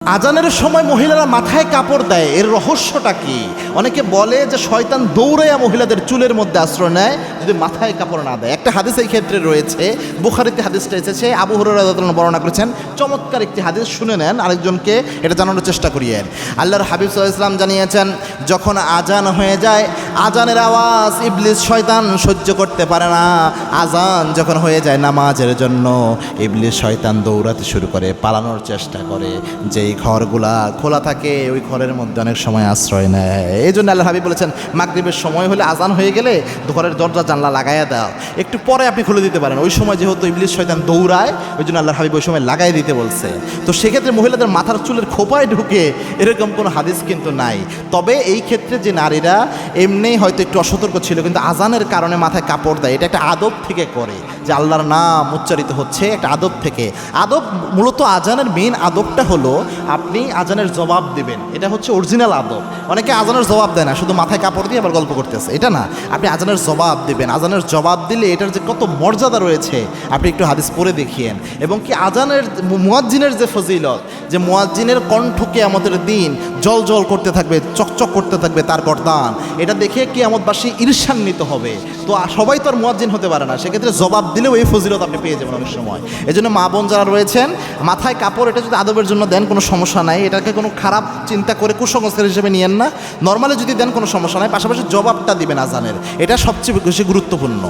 আজানের সময় মহিলারা মাথায় কাপড় দেয়, এর রহস্যটা কি? অনেকে বলে যে শয়তান দৌড়াইয়া মহিলাদের চুলের মধ্যে আশ্রয় নেয় যদি মাথায় কাপড় না দেয়। একটা হাদিস এই ক্ষেত্রে রয়েছে, বুখারীতে হাদিসটা এসেছে, আবু হুরায়রা রাদিয়াল্লাহু আনহু বর্ণনা করেছেন। চমৎকার একটি হাদিস, শুনে নেন, আরেকজনকে এটা জানানোর চেষ্টা করিয়েন। আল্লাহর হাবিব সাল্লাল্লাহু আলাইহি ওয়াসাল্লাম জানিয়েছেন, যখন আজান হয়ে যায়, আজানের আওয়াজ ইবলিস শয়তান সহ্য করতে পারে না। আজান যখন হয়ে যায় নামাজের জন্য, ইবলিস শয়তান দৌড়াতে শুরু করে, পালানোর চেষ্টা করে। যেই ঘরগুলা খোলা থাকে ওই ঘরের মধ্যে অনেক সময় আশ্রয় নেয়। এই জন্য আল্লাহ হাবিব বলেছেন, মাগরিবের সময় হলে, আজান হয়ে গেলে ঘরের দরজা জানলা লাগাইয়া দাও, একটু পরে আপনি খুলে দিতে পারেন। ওই সময় যেহেতু ইবলিস শয়তান দৌড়ায়, ওই জন্য আল্লাহ হাবিব ওই সময় লাগাই দিতে বলছে। তো সেক্ষেত্রে মহিলাদের মাথার চুলের খোপায় ঢুকে এরকম কোনো হাদিস কিন্তু নাই। তবে এই ক্ষেত্রে যে নারীরা এমনিই হয়তো একটু অসতর্ক ছিল, কিন্তু আজানের কারণে মাথায় কাপড় দেয়, এটা একটা আদব থেকে করে, যে আল্লাহর নাম উচ্চারিত হচ্ছে, একটা আদব থেকে। আদব মূলত আজানের মেইন আদবটা হলো আপনি আজানের জবাব দিবেন, এটা হচ্ছে অরিজিনাল আদব। অনেকে আজানের জবাব দেয় না, শুধু মাথায় কাপড় দিয়ে আবার গল্প করতেছে, এটা না। আপনি আজানের জবাব দিবেন, আজানের জবাব দিলে এটার যে কত মর্যাদা রয়েছে আপনি একটু হাদিস পড়ে দেখিয়েন। এবং কি আজানের মুয়াজ্জিনের যে ফজিলত, যে মুয়াজ্জিনের কণ্ঠ কিয়ামতের দিন জল জল করতে থাকবে, চকচক করতে থাকবে তার গর্দান, এটা দেখে কিয়ামতবাসী ঈর্ষান্বিত হবে। তো সবাই তো আর মুয়াজ্জিন হতে পারে না, সেক্ষেত্রে জবাব দিলেও এই ফজিলত আপনি পেয়ে যাবেন অনেক সময়। এই জন্য মা বোন যারা রয়েছেন, মাথায় কাপড় এটা যদি আদবের জন্য দেন কোনো সমস্যা নাই, এটাকে কোনো খারাপ চিন্তা করে কুসংস্কার হিসেবে নিয়েন না। নর্মালি যদি দেন কোনো সমস্যা নাই, পাশাপাশি জবাবটা দিবেন আজানের, এটা সবচেয়ে বেশি গুরুত্বপূর্ণ।